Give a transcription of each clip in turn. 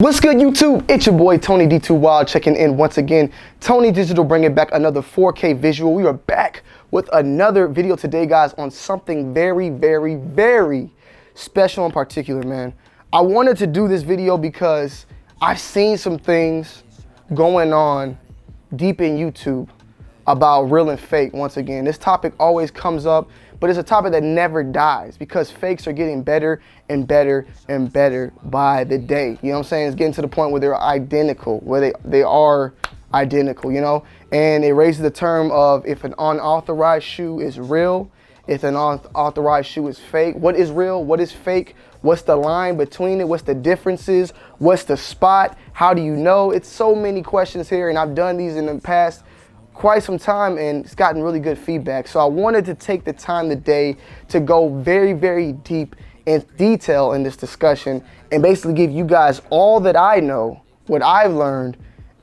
What's good, YouTube? It's your boy Tony D2 Wild checking in once again. Tony Digital bringing back another 4K visual. We are back with another video today, guys, on something very special in particular, man. I wanted to do this video because I've seen some things going on deep in YouTube about real and fake. Once again, this topic always comes up, but it's a topic that never dies because fakes are getting better and better and better by the day. You know what I'm saying? It's getting to the point where they're identical, where they are identical, you know? And it raises the term of if an unauthorized shoe is real, if an unauthorized shoe is fake. What is real? What is fake? What's the line between it? What's the differences? What's the spot? How do you know? It's so many questions here, and I've done these in the past quite some time, and it's gotten really good feedback. So I wanted to take the time today to go very deep in detail in this discussion and basically give you guys all that I know, what I've learned,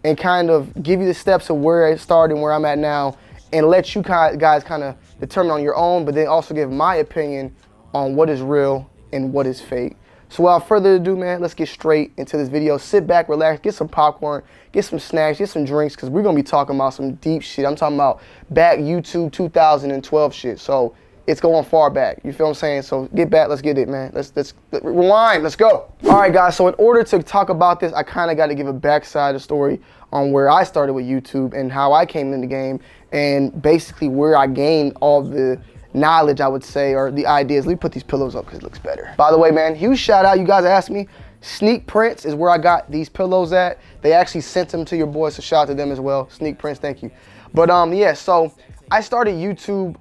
and kind of give you the steps of where I started and where I'm at now, and let you guys kind of determine on your own, but then also give my opinion on what is real and what is fake. So without further ado, man, let's get straight into this video. Sit back, relax, get some popcorn, get some snacks, get some drinks, because we're going to be talking about some deep shit. I'm talking about back YouTube 2012 shit. So it's going far back. You feel what I'm saying? So get back, let's get it, man. Let's rewind, let's go. All right, guys, so in order to talk about this, I kind of got to give a backside of the story on where I started with YouTube and how I came in the game and basically where I gained all the knowledge, I would say, or the ideas. Let me put these pillows up because it looks better. By the way, man, huge shout out. You guys asked me. Sneak Prints is where I got these pillows at. They actually sent them to your boys, so shout out to them as well. Sneak Prints, thank you. But yeah, so I started YouTube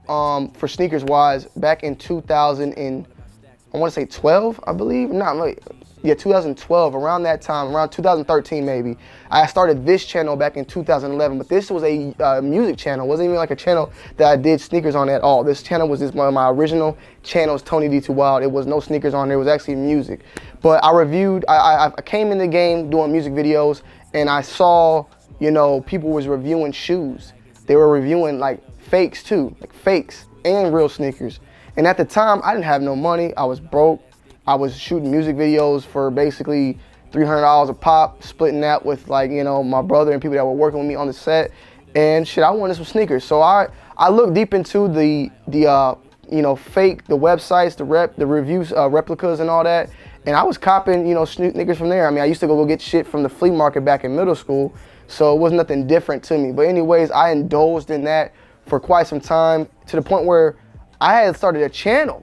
for sneakers wise back in 2000 and I want to say 12, I believe. Not really. Yeah, 2012, around that time, around 2013 maybe. I started this channel back in 2011, but this was a music channel. It wasn't even like a channel that I did sneakers on at all. This channel was just one of my original channels, Tony D2 Wild. It was no sneakers on there, it was actually music. But I reviewed, I came in the game doing music videos, and I saw, you know, people was reviewing shoes. They were reviewing like fakes too, like fakes and real sneakers. And at the time, I didn't have no money, I was broke. I was shooting music videos for basically $300 a pop, splitting that with, like, you know, my brother and people that were working with me on the set. And shit, I wanted some sneakers. So I looked deep into the you know, fake, the websites, the reviews, replicas and all that. And I was copping, you know, sneakers from there. I mean, I used to go get shit from the flea market back in middle school. So it was nothing different to me. But anyways, I indulged in that for quite some time to the point where I had started a channel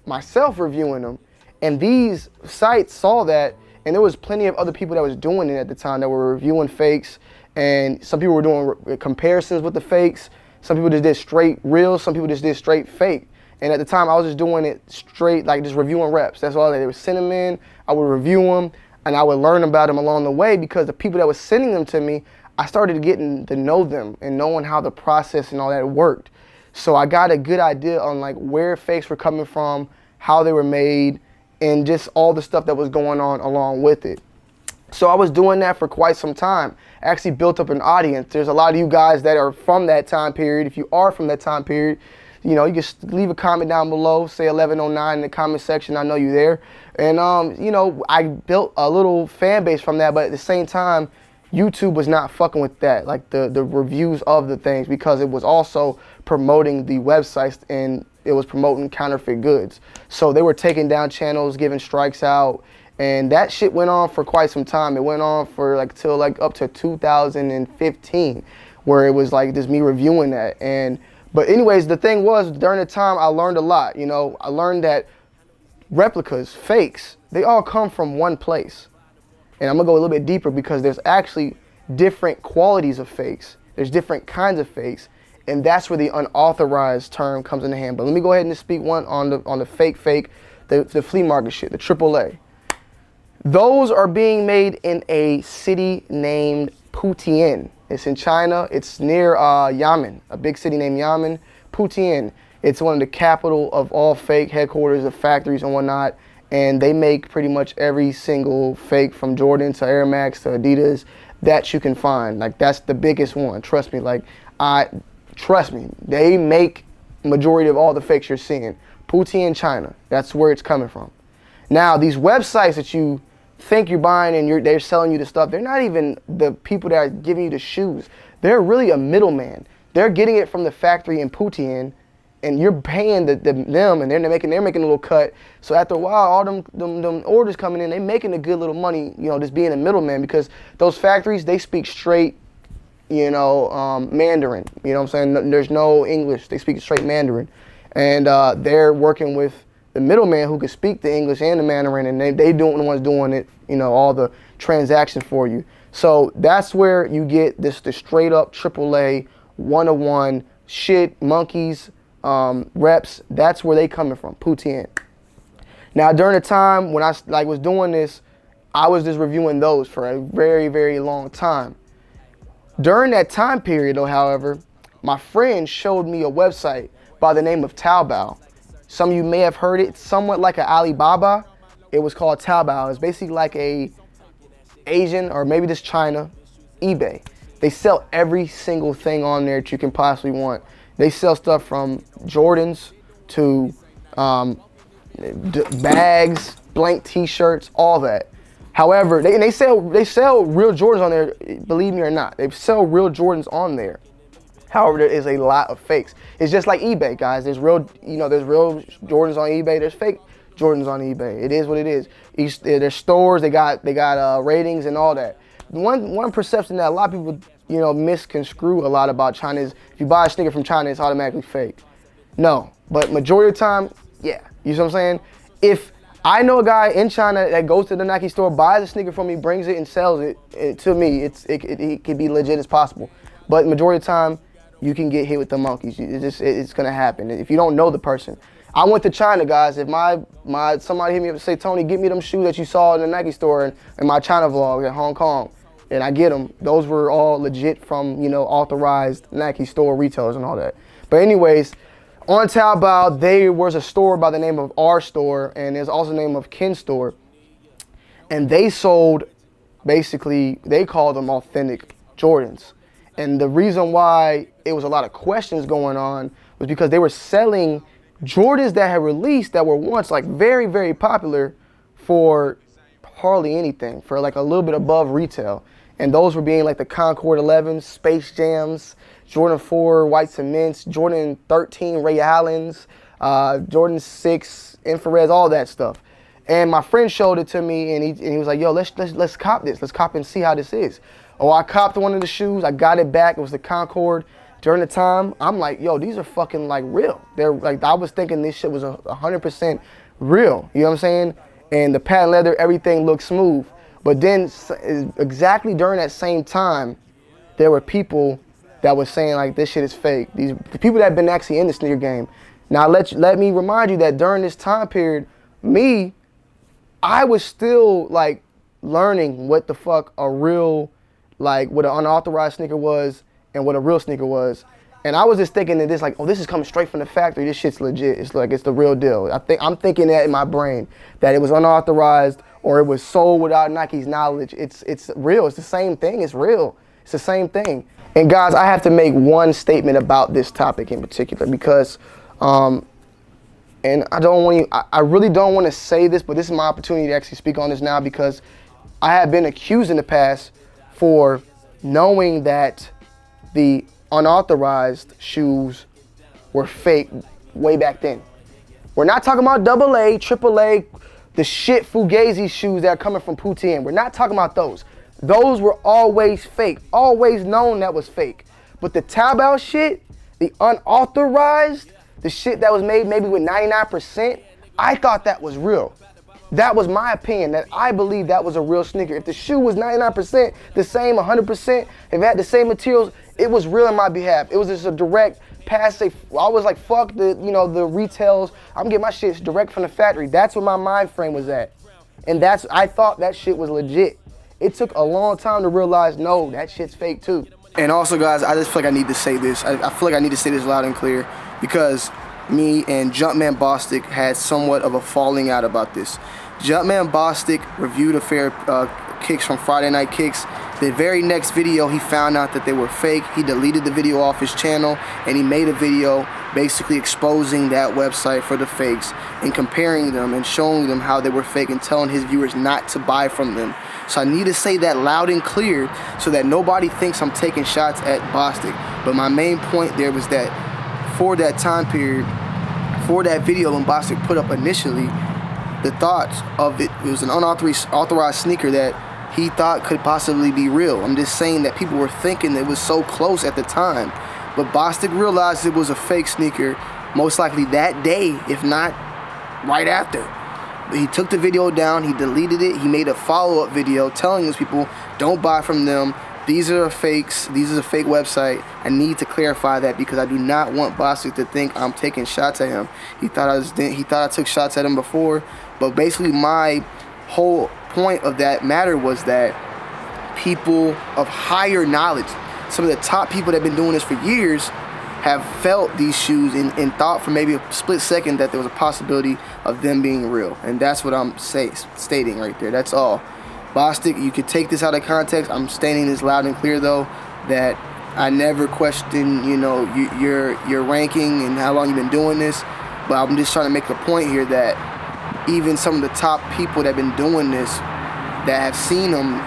myself reviewing them. And these sites saw that, and there was plenty of other people that was doing it at the time that were reviewing fakes, and some people were doing comparisons with the fakes. Some people just did straight real, some people just did straight fake. And at the time, I was just doing it straight, like just reviewing reps. That's all they would send them in, I would review them, and I would learn about them along the way because the people that were sending them to me, I started getting to know them and knowing how the process and all that worked. So I got a good idea on like where fakes were coming from, how they were made, and just all the stuff that was going on along with it. So I was doing that for quite some time. I actually built up an audience. There's a lot of you guys that are from that time period. If you are from that time period, you know, you just leave a comment down below, say 1109 in the comment section. I know you there. And, you know, I built a little fan base from that, but at the same time, YouTube was not fucking with that, like the reviews of the things, because it was also promoting the websites and it was promoting counterfeit goods. So they were taking down channels, giving strikes out, and that shit went on for quite some time. It went on for like till like up to 2015, where it was like just me reviewing that. But anyways, the thing was, during the time I learned a lot. You know, I learned that replicas, fakes, they all come from one place. And I'm gonna go a little bit deeper because there's actually different qualities of fakes. There's different kinds of fakes. And that's where the unauthorized term comes into hand. But let me go ahead and speak one on the fake, the flea market shit, the AAA. Those are being made in a city named Putian. It's in China. It's near Yamen, a big city named Yamen. Putian. It's one of the capital of all fake headquarters of factories and whatnot. And they make pretty much every single fake, from Jordan to Air Max to Adidas, that you can find. Like, that's the biggest one. Trust me. Like, trust me, they make majority of all the fakes you're seeing. Putian, China, that's where it's coming from. Now, these websites that you think you're buying and they're selling you the stuff, they're not even the people that are giving you the shoes. They're really a middleman. They're getting it from the factory in Putian, and you're paying them, and they're making a little cut. So after a while, all them orders coming in, they're making a good little money, you know, just being a middleman, because those factories, they speak straight, you know, Mandarin. You know what I'm saying? There's no English. They speak straight Mandarin. And they're working with the middleman who can speak the English and the Mandarin, and they doing the ones doing it, you know, all the transactions for you. So that's where you get the straight up AAA, one-to-one shit, monkeys, reps. That's where they coming from, Putian. Now during the time when I was doing this, I was just reviewing those for a very, very long time. During that time period though, however, my friend showed me a website by the name of Taobao. Some of you may have heard it. It's somewhat like an Alibaba. It was called Taobao. It's basically like a Asian, or maybe just China, eBay. They sell every single thing on there that you can possibly want. They sell stuff from Jordans to bags, blank T-shirts, all that. However, they sell real Jordans on there, believe me or not. They sell real Jordans on there. However, there is a lot of fakes. It's just like eBay, guys. There's real, you know, there's real Jordans on eBay. There's fake Jordans on eBay. It is what it is. There's stores. They got ratings and all that. One perception that a lot of people, you know, misconstrue a lot about China is if you buy a sneaker from China, it's automatically fake. No, but majority of the time, yeah. You see what I'm saying? If I know a guy in China that goes to the Nike store, buys a sneaker from me, brings it and sells it, to me, it can be legit as possible. But majority of the time, you can get hit with the monkeys. It's gonna happen if you don't know the person. I went to China, guys. If somebody hit me up and say, Tony, get me them shoes that you saw in the Nike store in my China vlog in Hong Kong, and I get them. Those were all legit from, you know, authorized Nike store retailers and all that. But anyways, on Taobao, there was a store by the name of Our Store, and there's also the name of Kin Store, and they sold, basically, they called them authentic Jordans. And the reason why it was a lot of questions going on was because they were selling Jordans that had released that were once like very, very popular for hardly anything, for like a little bit above retail. And those were being like the Concord 11s, Space Jams, Jordan 4 White Cements, Jordan 13 Ray Allens, Jordan 6 Infrareds, all that stuff. And my friend showed it to me, and he was like, yo, let's cop this. Let's cop and see how this is. Oh, I copped one of the shoes. I got it back. It was the Concord. During the time, I'm like, yo, these are fucking like real. They're like, I was thinking this shit was 100% real. You know what I'm saying? And the patent leather, everything looked smooth. But then exactly during that same time, there were people that was saying like, this shit is fake. The people that have been actually in the sneaker game. Now let me remind you that during this time period, I was still like learning what the fuck a real, like what an unauthorized sneaker was and what a real sneaker was. And I was just thinking that this is coming straight from the factory. This shit's legit. It's like, it's the real deal. I'm thinking that in my brain, that it was unauthorized or it was sold without Nike's knowledge. It's real. It's the same thing. It's real. It's the same thing. And guys, I have to make one statement about this topic in particular because, and I really don't want to say this, but this is my opportunity to actually speak on this now because I have been accused in the past for knowing that the unauthorized shoes were fake way back then. We're not talking about AA, AAA, the shit Fugazi shoes that are coming from Putian. We're not talking about those. Those were always fake, always known that was fake. But the Taobao shit, the unauthorized, the shit that was made maybe with 99%, I thought that was real. That was my opinion, that I believe that was a real sneaker. If the shoe was 99% the same, 100%, if it had the same materials, it was real in my behalf. It was just a direct pass. I was like, fuck the retails. I'm getting my shit direct from the factory. That's where my mind frame was at. And I thought that shit was legit. It took a long time to realize, no, that shit's fake too. And also, guys, I just feel like I need to say this. I feel like I need to say this loud and clear because me and Jumpman Bostic had somewhat of a falling out about this. Jumpman Bostic reviewed a pair of kicks from Friday Night Kicks. The very next video, he found out that they were fake. He deleted the video off his channel, and he made a video basically exposing that website for the fakes and comparing them and showing them how they were fake and telling his viewers not to buy from them. So I need to say that loud and clear so that nobody thinks I'm taking shots at Bostic. But my main point there was that for that time period, for that video when Bostic put up initially, the thoughts of it was an unauthorized sneaker that he thought could possibly be real. I'm just saying that people were thinking it was so close at the time. But Bostic realized it was a fake sneaker, most likely that day, if not right after. He took the video down, he deleted it, he made a follow-up video telling those people, don't buy from them, these are fakes, this is a fake website. I need to clarify that because I do not want Bostic to think I'm taking shots at him. He thought I took shots at him before, but basically my whole point of that matter was that people of higher knowledge, some of the top people that have been doing this for years, have felt these shoes and thought for maybe a split second that there was a possibility of them being real. And that's what I'm stating right there. That's all. Bostic, you could take this out of context. I'm stating this loud and clear though, that I never question, you know, your ranking and how long you've been doing this. But I'm just trying to make the point here that even some of the top people that have been doing this, that have seen them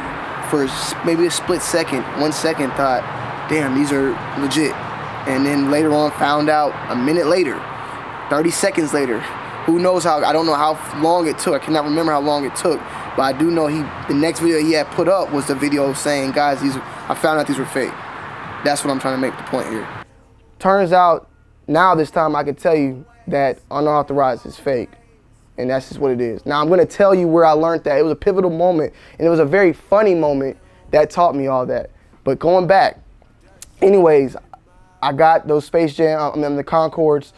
for maybe a split second, 1 second, thought, damn, these are legit. And then later on found out a minute later, 30 seconds later, who knows how, I don't know how long it took. I cannot remember how long it took, but I do know the next video he had put up was the video saying, guys, I found out these were fake. That's what I'm trying to make the point here. Turns out, now this time I can tell you that unauthorized is fake. And that's just what it is. Now I'm going to tell you where I learned that. It was a pivotal moment, and it was a very funny moment that taught me all that. But going back, anyways, I got those Space Jam, the Concords.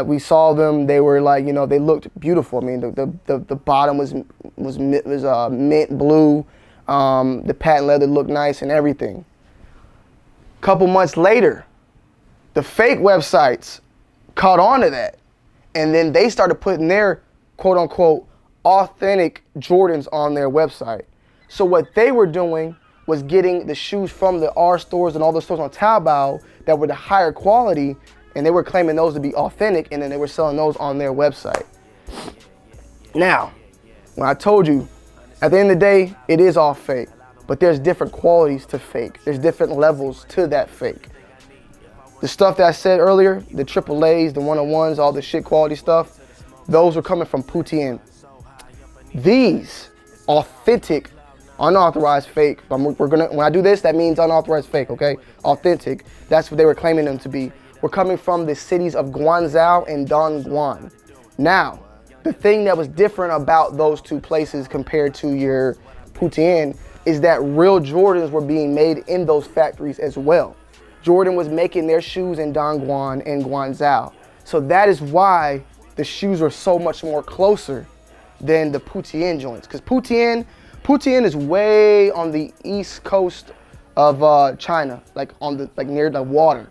We saw them. They were like, you know, they looked beautiful. I mean, the bottom was mint blue. The patent leather looked nice and everything. A couple months later, the fake websites caught on to that, and then they started putting their quote unquote authentic Jordans on their website. So what they were doing was getting the shoes from the R stores and all the stores on Taobao that were the higher quality, and they were claiming those to be authentic, and then they were selling those on their website. Now, when I told you, at the end of the day, it is all fake, but there's different qualities to fake. There's different levels to that fake. The stuff that I said earlier, the AAAs, the 101s, all the shit quality stuff, those were coming from Poutine. These authentic, unauthorized fake, when I do this, that means unauthorized fake, okay? Authentic, that's what they were claiming them to be. We're coming from the cities of Guangzhou and Dongguan. Now, the thing that was different about those two places compared to your Poutine is that real Jordans were being made in those factories as well. Jordan was making their shoes in Dongguan and Guangzhou. So that is why the shoes were so much more closer than the Poutine joints. Because Poutine is way on the east coast of China, like near the water.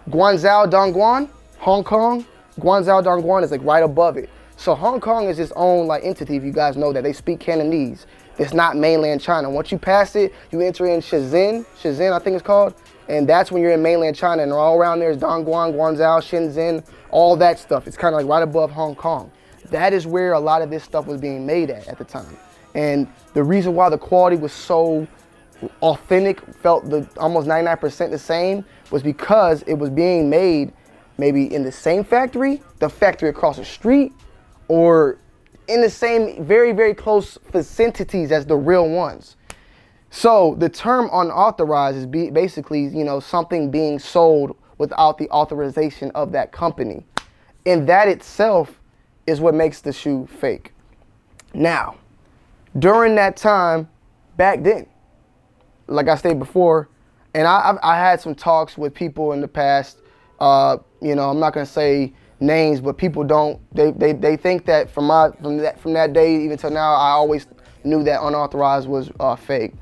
Guangzhou, Dongguan, Hong Kong, Guangzhou, Dongguan is like right above it. So Hong Kong is its own like entity, if you guys know that. They speak Cantonese. It's not mainland China. Once you pass it, you enter in Shenzhen I think it's called, and that's when you're in mainland China, and all around there is Dongguan, Guangzhou, Shenzhen, all that stuff. It's kind of like right above Hong Kong. That is where a lot of this stuff was being made at the time. And the reason why the quality was so authentic, felt almost 99% the same, was because it was being made maybe in the same factory, the factory across the street, or in the same very, very close vicinities as the real ones. So the term unauthorized is basically, you know, something being sold without the authorization of that company. And that itself is what makes the shoe fake. Now, during that time, back then, like I stated before, and I had some talks with people in the past, you know, I'm not gonna say names, but people they think that from that day even till now, I always knew that unauthorized was fake.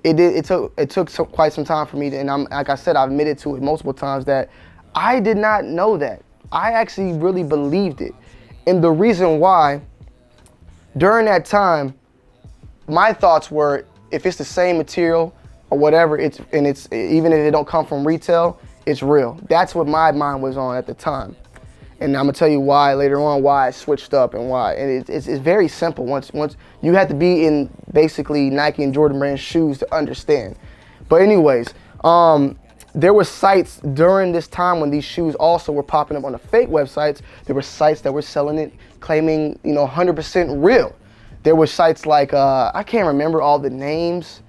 It took quite some time for me to, and like I said, I've admitted to it multiple times that I did not know that. I actually really believed it. And the reason why, during that time, my thoughts were, if it's the same material or whatever, it's even if it don't come from retail, it's real. That's what my mind was on at the time. And I'm gonna tell you why later on, why I switched up and why. And it's very simple. Once you have to be in basically Nike and Jordan brand shoes to understand. But anyways, there were sites during this time when these shoes also were popping up on the fake websites. There were sites that were selling it, claiming 100% real. There were sites like I can't remember all the names,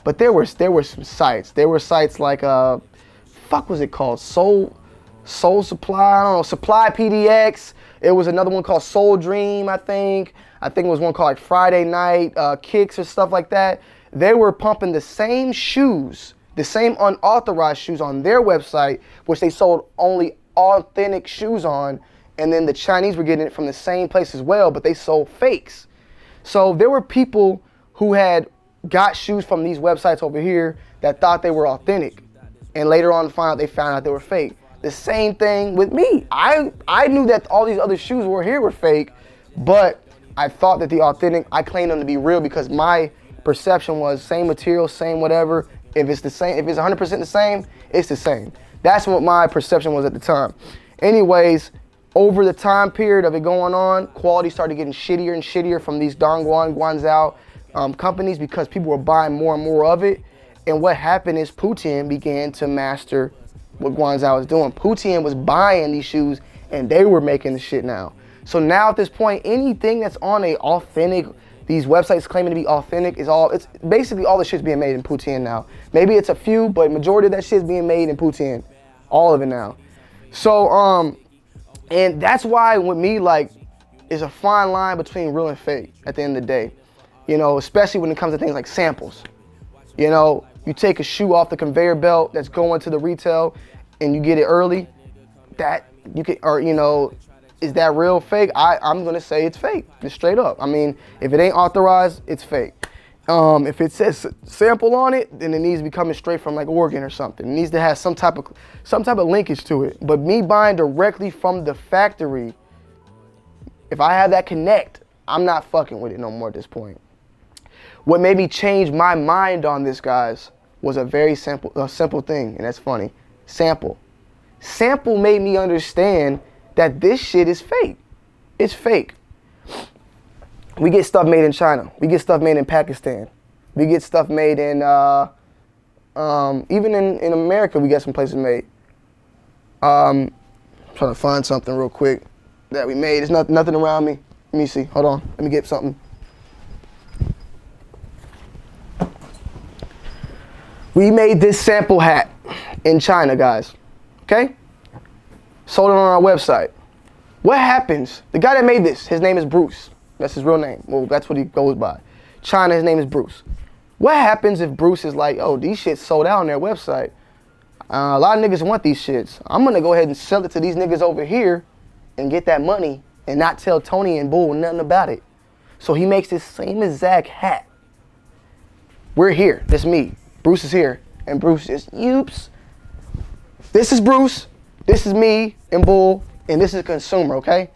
but there were some sites. There were sites like fuck was it called? Soul Supply, I don't know, Supply PDX. It was another one called Soul Dream, I think. I think it was one called like Friday Night Kicks or stuff like that. They were pumping the same shoes, the same unauthorized shoes on their website, which they sold only authentic shoes on, and then the Chinese were getting it from the same place as well, but they sold fakes. So there were people who had got shoes from these websites over here that thought they were authentic, and later on they found out they were fake. The same thing with me. I knew that all these other shoes were fake, but I thought that the authentic, I claimed them to be real because my perception was same material, same whatever. If it's the same, if it's 100% the same, it's the same. That's what my perception was at the time. Anyways, over the time period of it going on, quality started getting shittier and shittier from these Dongguan, Guangzhou companies because people were buying more and more of it. And what happened is Putin began to master what Guangzhou was doing. Putin was buying these shoes and they were making the shit now. So now at this point, anything that's on a authentic, these websites claiming to be authentic it's basically all the shit's being made in Putin now. Maybe it's a few, but majority of that shit's being made in Putin. All of it now. So, and that's why with me, like, is a fine line between real and fake at the end of the day. Especially when it comes to things like samples. You take a shoe off the conveyor belt that's going to the retail and you get it early, that you can, or is that real, fake? I'm gonna say it's fake, just straight up. I mean, if it ain't authorized, it's fake. If it says sample on it, then it needs to be coming straight from like Oregon or something. It needs to have some type of linkage to it. But me buying directly from the factory, if I have that connect, I'm not fucking with it no more at this point. What made me change my mind on this, guys, was a very simple thing, and that's funny. Sample. Sample made me understand that this shit is fake. It's fake. We get stuff made in China. We get stuff made in Pakistan. We get stuff made in, even in America, we get some places made. I'm trying to find something real quick that we made. There's nothing around me. Let me see. Hold on. Let me get something. We made this sample hat in China, guys. Okay? Sold it on our website. What happens? The guy that made this, his name is Bruce. That's his real name. Well, that's what he goes by. China, his name is Bruce. What happens if Bruce is like, oh, these shits sold out on their website. A lot of niggas want these shits. I'm going to go ahead and sell it to these niggas over here and get that money and not tell Tony and Bull nothing about it. So he makes this same exact hat. We're here. That's me. Bruce is here, and Bruce is, oops. This is Bruce, this is me and Bull, and this is the consumer, okay?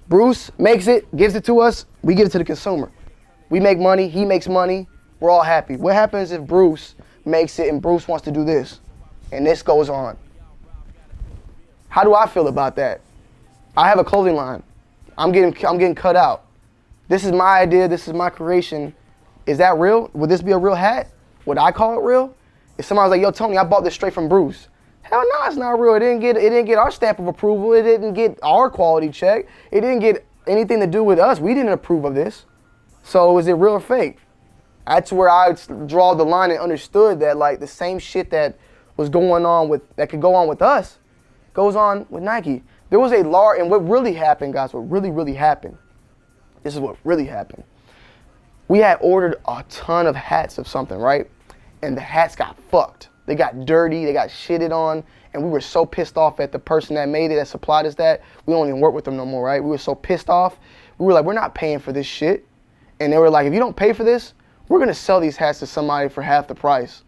Bruce makes it, gives it to us, we give it to the consumer. We make money, he makes money, we're all happy. What happens if Bruce makes it and Bruce wants to do this, and this goes on? How do I feel about that? I have a clothing line. I'm getting cut out. This is my idea, this is my creation. Is that real? Would this be a real hat? Would I call it real? If somebody was like, yo, Tony, I bought this straight from Bruce. Hell no, it's not real. It didn't get our stamp of approval. It didn't get our quality check. It didn't get anything to do with us. We didn't approve of this. So is it real or fake? That's where I draw the line and understood that like the same shit that was going on that could go on with us goes on with Nike. There was a large, and what really happened, guys, what really happened, this is what really happened. We had ordered a ton of hats of something, right? And the hats got fucked. They got dirty, they got shitted on, and we were so pissed off at the person that made it, that supplied us that, we don't even work with them no more, right? We were so pissed off. We were like, we're not paying for this shit. And they were like, if you don't pay for this, we're gonna sell these hats to somebody for half the price.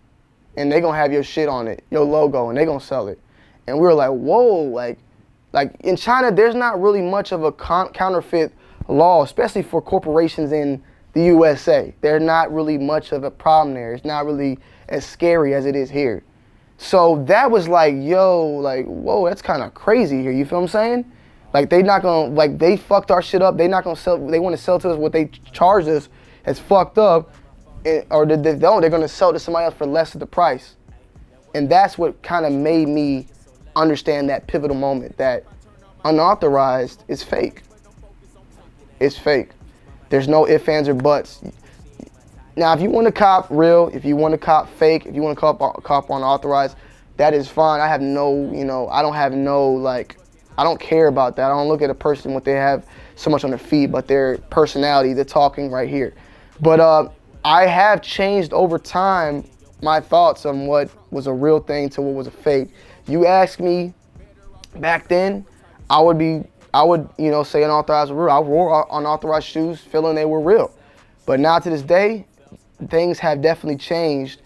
And they gonna have your shit on it, your logo, and they gonna sell it. And we were like, whoa, like in China, there's not really much of a counterfeit law, especially for corporations in the USA. There's not really much of a problem there. It's not really as scary as it is here. So that was like, yo, like, whoa, that's kind of crazy here. You feel what I'm saying? Like they not gonna, like they fucked our shit up. They not gonna sell. They want to sell to us what they charged us as fucked up, or they don't. They're gonna sell to somebody else for less of the price. And that's what kind of made me understand that pivotal moment that unauthorized is fake. It's fake. There's no ifs, ands, or buts. Now, if you want to cop real, if you want to cop fake, if you want to cop unauthorized, that is fine. I have no, I don't have no, like, I don't care about that. I don't look at a person what they have so much on their feed, but their personality, they're talking right here. But I have changed over time my thoughts on what was a real thing to what was a fake. You ask me back then, I would, say unauthorized were real. I wore unauthorized shoes feeling they were real. But now to this day, things have definitely changed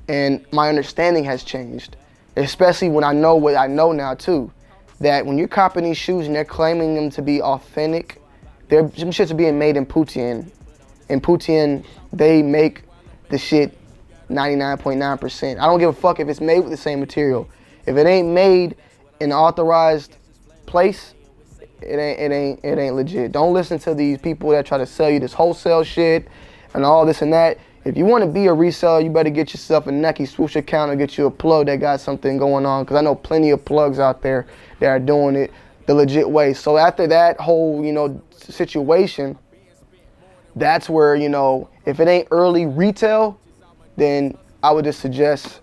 and my understanding has changed. Especially when I know what I know now too. That when you're copping these shoes and they're claiming them to be authentic, some shits are being made in Putin. In Putin, they make the shit 99.9%. I don't give a fuck if it's made with the same material. If it ain't made in an authorized place, it ain't legit. Don't listen to these people that try to sell you this wholesale shit and all this and that. If you want to be a reseller, you better get yourself a Nike swoosh account or get you a plug that got something going on, because I know plenty of plugs out there that are doing it the legit way. So after that whole, situation, that's where, if it ain't early retail, then I would just suggest,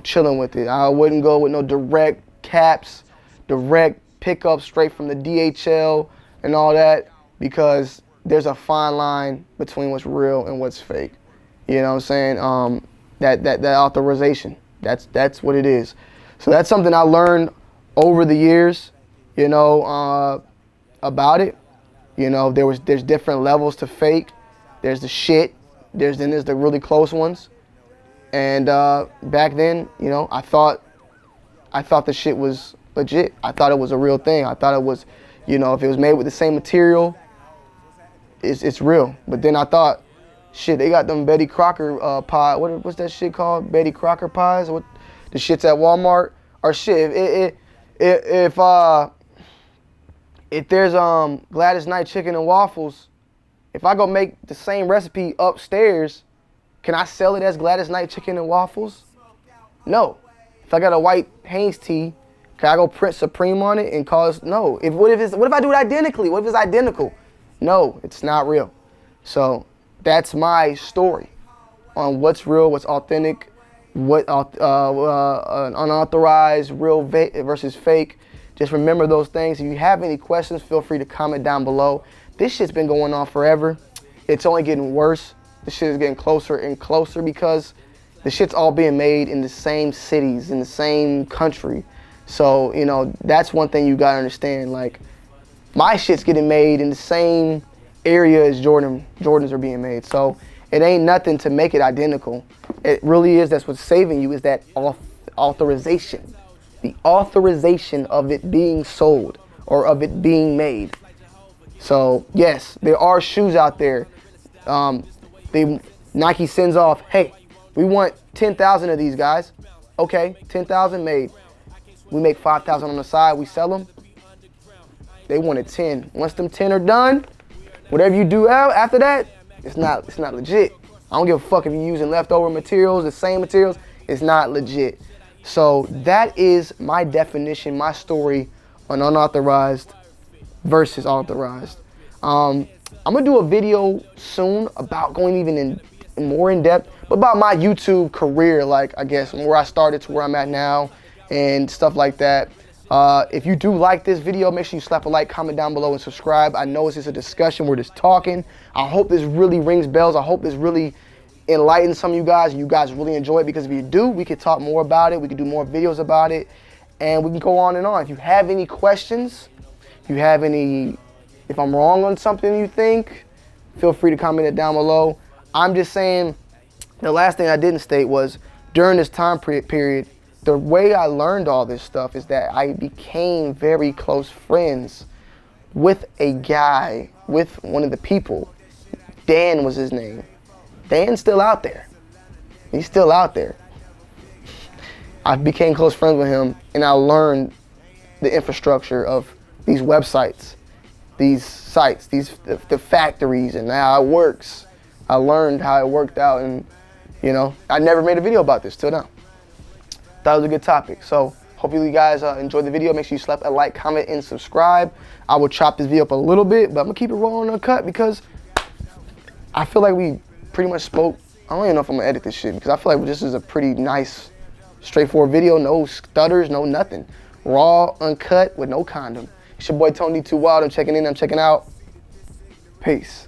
chilling with it. I wouldn't go with no direct caps, direct pickup straight from the DHL and all that, because there's a fine line between what's real and what's fake. You know what I'm saying? That authorization, that's what it is. So that's something I learned over the years, about it. There's different levels to fake. There's the shit. There's the really close ones. And back then, I thought the shit was legit. I thought it was a real thing. I thought it was, if it was made with the same material, it's real. But then I thought, shit, they got them Betty Crocker pie. What's that shit called? Betty Crocker pies? What the shit's at Walmart? Or shit, if there's Gladys Knight chicken and waffles, if I go make the same recipe upstairs, can I sell it as Gladys Knight chicken and waffles? No. If I got a white Hanes tea, can I go print Supreme on it and call it? No. What if I do it identically? What if it's identical? No, it's not real. So that's my story on what's real, what's authentic, what unauthorized, real versus fake. Just remember those things. If you have any questions, feel free to comment down below. This shit's been going on forever. It's only getting worse. The shit is getting closer and closer because the shit's all being made in the same cities, in the same country. So, that's one thing you gotta understand. Like, my shit's getting made in the same area as Jordans are being made. So it ain't nothing to make it identical. It really is. That's what's saving you, is that authorization. The authorization of it being sold or of it being made. So yes, there are shoes out there. Nike sends off, hey, we want 10,000 of these guys. Okay, 10,000 made. We make 5,000 on the side. We sell them. They wanted 10. Once them 10 are done, whatever you do after that, it's not legit. I don't give a fuck if you're using leftover materials, the same materials. It's not legit. So that is my definition, my story on unauthorized versus authorized. I'm gonna do a video soon about going even more in depth, but about my YouTube career, like I guess from where I started to where I'm at now and stuff like that. If you do like this video, make sure you slap a like, comment down below, and subscribe. I know it's just a discussion. We're just talking. I hope this really rings bells. I hope this really enlightens some of you guys, and you guys really enjoy it, because if you do, we could talk more about it. We could do more videos about it, and we can go on and on. If you have any questions, if I'm wrong on something you think, feel free to comment it down below. I'm just saying, the last thing I didn't state was, during this time period, the way I learned all this stuff is that I became very close friends with a guy, with one of the people. Dan was his name. Dan's still out there. He's still out there. I became close friends with him, and I learned the infrastructure of these websites, these sites, the factories, and how it works. I learned how it worked out, and you know, I never made a video about this till now. Thought it was a good topic. So hopefully you guys enjoyed the video. Make sure you slap a like, comment, and subscribe. I will chop this video up a little bit, but I'm gonna keep it rolling uncut because I feel like we pretty much spoke. I don't even know if I'm gonna edit this shit because I feel like this is a pretty nice, straightforward video. No stutters, no nothing. Raw, uncut, with no condom. It's your boy Tony D2 Wild. I'm checking in, I'm checking out. Peace.